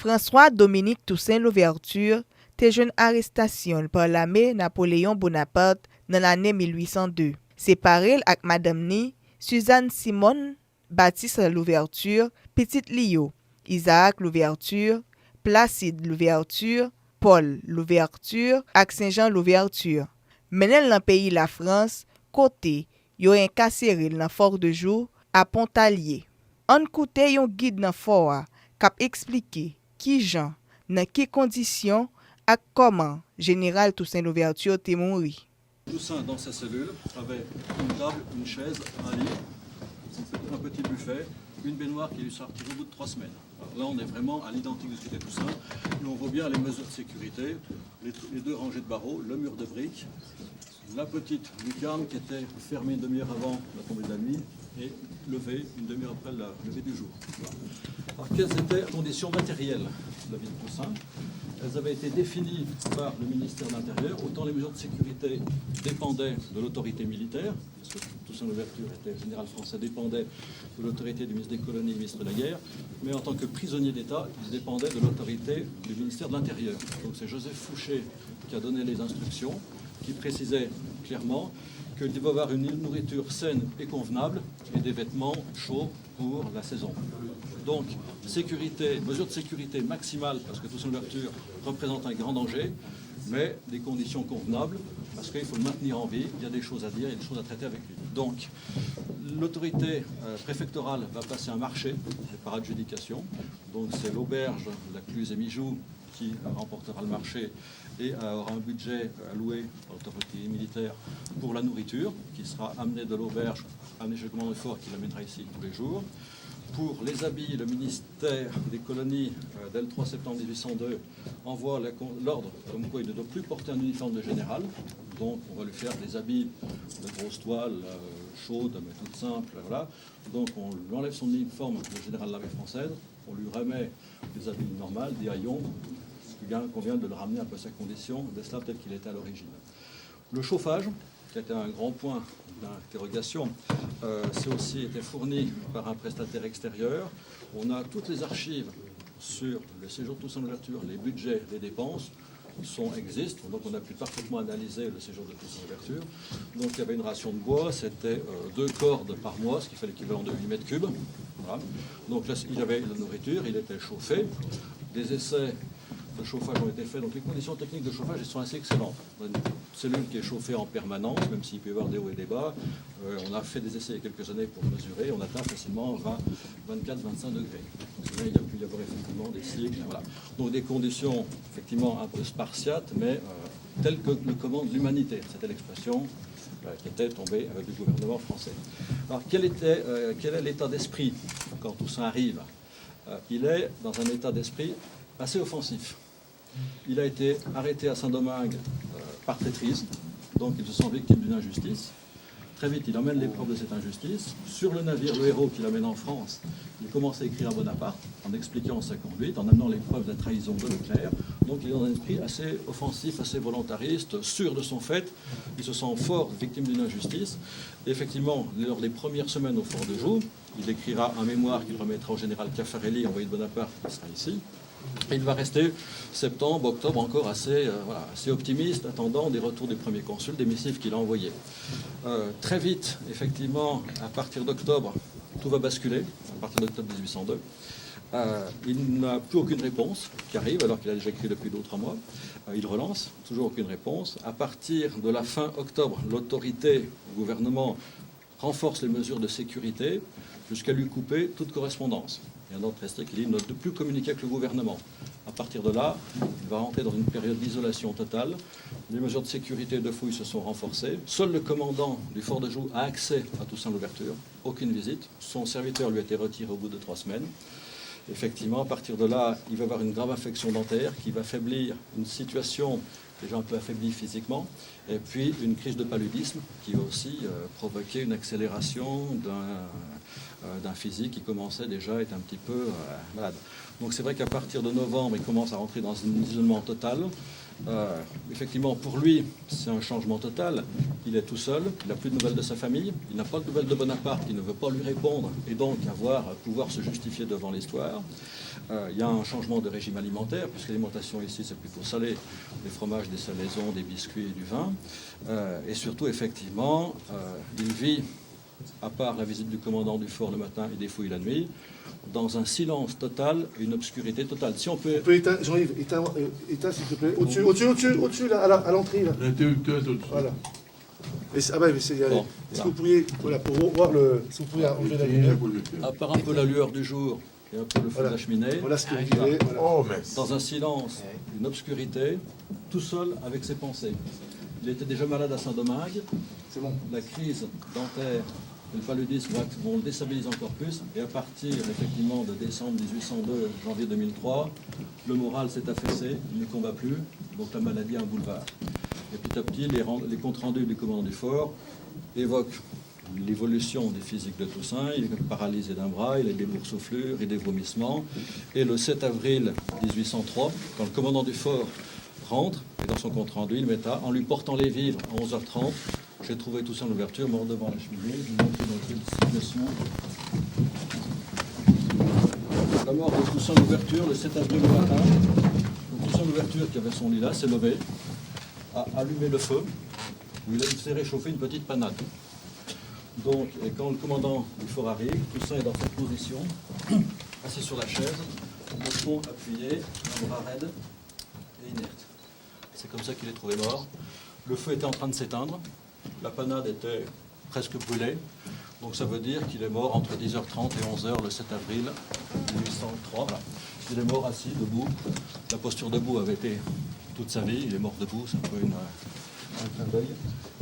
François-Dominique Toussaint Louverture te jwen arrestasyon par l'armée Napoléon Bonaparte dans l'année 1802. Séparé avec madame ni, Suzanne Simone Baptiste Louverture, Petite Lio, Isaac Louverture, Placide Louverture, Paul Louverture ak Saint-Jean Louverture. Menen dans pays la France, côté yo incarcéré dans Fort de Joux à Pontalier. On koute yon guide dans fort k'ap expliquer qui jan, dans quelles conditions et comment général Toussaint Louverture te mouri. Toussaint, dans sa cellule, avait une table, une chaise, un lit, un petit buffet, une baignoire qui lui sortit au bout de 3 semaines. Alors là, on est vraiment à l'identique de ce qu'était Toussaint. Et on voit bien les mesures de sécurité, les 2 rangées de barreaux, le mur de briques, la petite lucarne qui était fermée une demi-heure avant la tombée de la nuit et levée une demi-heure après la levée du jour. Voilà. Alors, quelles étaient les conditions matérielles de la vie de Toussaint? Elles avaient été définies par le ministère de l'Intérieur. Autant les mesures de sécurité dépendaient de l'autorité militaire, parce que Toussaint Louverture était général français, dépendait de l'autorité du ministre des Colonies, ministre de la Guerre, mais en tant que prisonnier d'État, il dépendait de l'autorité du ministère de l'Intérieur. Donc c'est Joseph Fouché qui a donné les instructions, qui précisait clairement qu'il devait avoir une nourriture saine et convenable et des vêtements chauds pour la saison. Donc, sécurité, mesures de sécurité maximales, parce que Toussaint Louverture représente un grand danger, mais des conditions convenables, parce qu'il faut le maintenir en vie, il y a des choses à dire, il y a des choses à traiter avec lui. Donc, l'autorité préfectorale va passer un marché par adjudication, donc c'est l'auberge la Cluse et Mijoux qui remportera le marché et aura un budget alloué par l'autorité militaire pour la nourriture, qui sera amenée de l'auberge, amenée chez le commandant fort qui l'amènera ici tous les jours. Pour les habits, le ministère des colonies, dès le 3 septembre 1802, envoie l'ordre comme quoi il ne doit plus porter un uniforme de général. Donc on va lui faire des habits de grosses toiles, chaudes, mais toutes simples. Voilà. Donc on lui enlève son uniforme de général de l'armée française, on lui remet des habits normaux, des haillons, qu'on vient de le ramener un peu à sa condition d'esclave tel qu'il était à l'origine. Le chauffage, qui a été un grand point d'interrogation, c'est aussi été fourni par un prestataire extérieur. On a toutes les archives sur le séjour de Toussaint Louverture, les budgets, les dépenses existent, donc on a pu parfaitement analyser le séjour de Toussaint Louverture. Donc il y avait une ration de bois, c'était 2 cordes par mois, ce qui fait l'équivalent de 8 mètres cubes. Voilà. Donc là, il avait la nourriture, il était chauffé, des essais de chauffage ont été faits, donc les conditions techniques de chauffage elles sont assez excellentes. On a une cellule qui est chauffée en permanence, même s'il peut y avoir des hauts et des bas. On a fait des essais il y a quelques années pour mesurer, on atteint facilement 20, 24, 25 degrés. Donc là, il y a pu y avoir effectivement des cycles, voilà. Donc des conditions effectivement un peu spartiates, mais telles que le commande l'humanité. C'était l'expression qui était tombée du gouvernement français. Alors quel est l'état d'esprit quand Toussaint arrive? Il est dans un état d'esprit assez offensif. Il a été arrêté à Saint-Domingue par traîtrise, donc il se sent victime d'une injustice. Très vite, il emmène les preuves de cette injustice. Sur le navire, le Héros, qui l'amène en France, il commence à écrire à Bonaparte, en expliquant sa conduite, en amenant les preuves de la trahison de Leclerc. Donc il est dans un esprit assez offensif, assez volontariste, sûr de son fait. Il se sent fort victime d'une injustice. Et effectivement, lors des premières semaines au Fort de Joux, il écrira un mémoire qu'il remettra au général Caffarelli, envoyé de Bonaparte, qui sera ici. Et il va rester septembre, octobre encore assez optimiste, attendant des retours des premiers consuls, des missives qu'il a envoyés. Très vite, effectivement, à partir d'octobre, tout va basculer, à partir d'octobre 1802. Il n'a plus aucune réponse qui arrive, alors qu'il a déjà écrit depuis 2 ou 3 mois. Il relance, toujours aucune réponse. À partir de la fin octobre, l'autorité, le gouvernement, renforce les mesures de sécurité jusqu'à lui couper toute correspondance. Il y a un ordre très strict qui dit ne plus communiquer avec le gouvernement. À partir de là, il va rentrer dans une période d'isolation totale. Les mesures de sécurité et de fouille se sont renforcées. Seul le commandant du Fort de Joux a accès à Toussaint Louverture. Aucune visite. Son serviteur lui a été retiré au bout de 3 semaines. Effectivement, à partir de là, il va avoir une grave infection dentaire qui va affaiblir une situation déjà un peu affaiblie physiquement, et puis une crise de paludisme qui va aussi provoquer une accélération d'un physique qui commençait déjà à être un petit peu malade. Donc c'est vrai qu'à partir de novembre, il commence à rentrer dans un isolement total. Effectivement, pour lui, c'est un changement total. Il est tout seul, il n'a plus de nouvelles de sa famille, il n'a pas de nouvelles de Bonaparte, qui ne veut pas lui répondre et donc pouvoir se justifier devant l'histoire. Il y a un changement de régime alimentaire, puisque l'alimentation ici, c'est plutôt salé, des fromages, des salaisons, des biscuits et du vin. Et surtout, effectivement, il vit, à part la visite du commandant du fort le matin et des fouilles la nuit, dans un silence total et une obscurité totale. Si on peut... éteindre, Jean-Yves, éteins s'il te plaît. Au-dessus, là, à l'entrée, là. Voilà. Mais c'est... Bon, est-ce que vous pourriez, voilà, pour voir le... Si vous pouvez enlever la lumière. À part un peu la lueur du jour et un peu le feu de la cheminée, Voilà ce que vous direz. Voilà. dans un silence, une obscurité, tout seul avec ses pensées. Il était déjà malade à Saint-Domingue. C'est bon. La crise dentaire et le paludisme vont le déstabiliser encore plus. Et à partir, effectivement, de décembre 1802, janvier 2003, le moral s'est affaissé, il ne combat plus, donc la maladie a un boulevard. Et petit à petit, les comptes rendus du commandant du fort évoquent l'évolution des physiques de Toussaint. Il est paralysé d'un bras, il a des boursouflures et des vomissements. Et le 7 avril 1803, quand le commandant du fort rentre, et dans son compte rendu, il met en lui portant les vivres à 11h30, j'ai trouvé Toussaint l'ouverture, mort devant la cheminée. Je vous montre dans quelle situation. La mort de Toussaint l'ouverture le 7 avril au matin. Donc, Toussaint l'ouverture, qui avait son lit là, s'est levé, a allumé le feu, où il s'est réchauffé une petite panade. Donc, et quand le commandant du fort arrive, Toussaint est dans cette position, assis sur la chaise, le front appuyé, un bras raide et inerte. C'est comme ça qu'il est trouvé mort. Le feu était en train de s'éteindre, la panade était presque brûlée, donc ça veut dire qu'il est mort entre 10h30 et 11h le 7 avril 1803. Voilà. Il est mort assis, debout. La posture debout avait été toute sa vie, il est mort debout, c'est un peu un clin d'œil.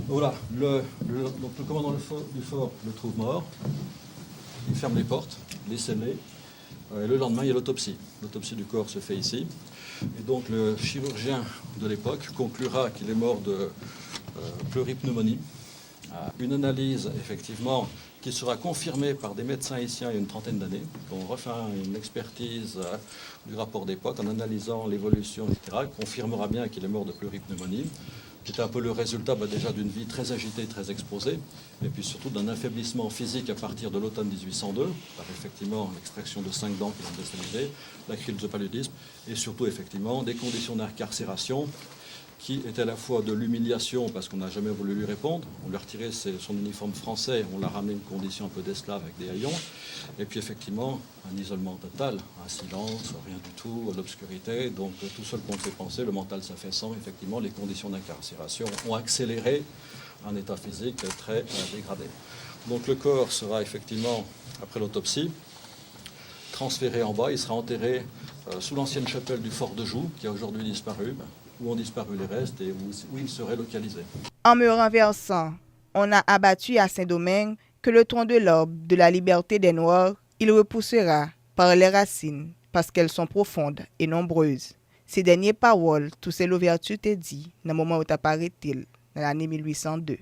Voilà, donc le commandant du fort le trouve mort, il ferme les portes, les scellés, et le lendemain il y a l'autopsie. L'autopsie du corps se fait ici, et donc le chirurgien de l'époque conclura qu'il est mort de pleuripneumonie. Une analyse effectivement qui sera confirmée par des médecins haïtiens il y a une trentaine d'années. On refait une expertise du rapport d'époque en analysant l'évolution, etc., confirmera bien qu'il est mort de pleuripneumonie. C'était un peu le résultat déjà d'une vie très agitée, très exposée, et puis surtout d'un affaiblissement physique à partir de l'automne 1802, par effectivement l'extraction de 5 dents qui l'ont déstabilisé, la crise de paludisme, et surtout effectivement des conditions d'incarcération qui étaient à la fois de l'humiliation parce qu'on n'a jamais voulu lui répondre, on lui a retiré son uniforme français, on l'a ramené une condition un peu d'esclave avec des haillons, et puis effectivement un isolement total, un silence, rien du tout, l'obscurité, donc tout seul contre ses pensées, le mental s'affaissant, effectivement les conditions d'incarcération ont accéléré un état physique très dégradé. Donc le corps sera effectivement, après l'autopsie, transféré en bas, il sera enterré sous l'ancienne chapelle du fort de Joux, qui a aujourd'hui disparu, où ont disparu les restes et où il serait localisé. En me renversant, on a abattu à Saint-Domingue que le tronc de l'arbre de la liberté des Noirs, il repoussera par les racines, parce qu'elles sont profondes et nombreuses. Ces dernières paroles, Toussaint Louverture t'a dit, dans le moment où tu as arrêté, dans l'année 1802.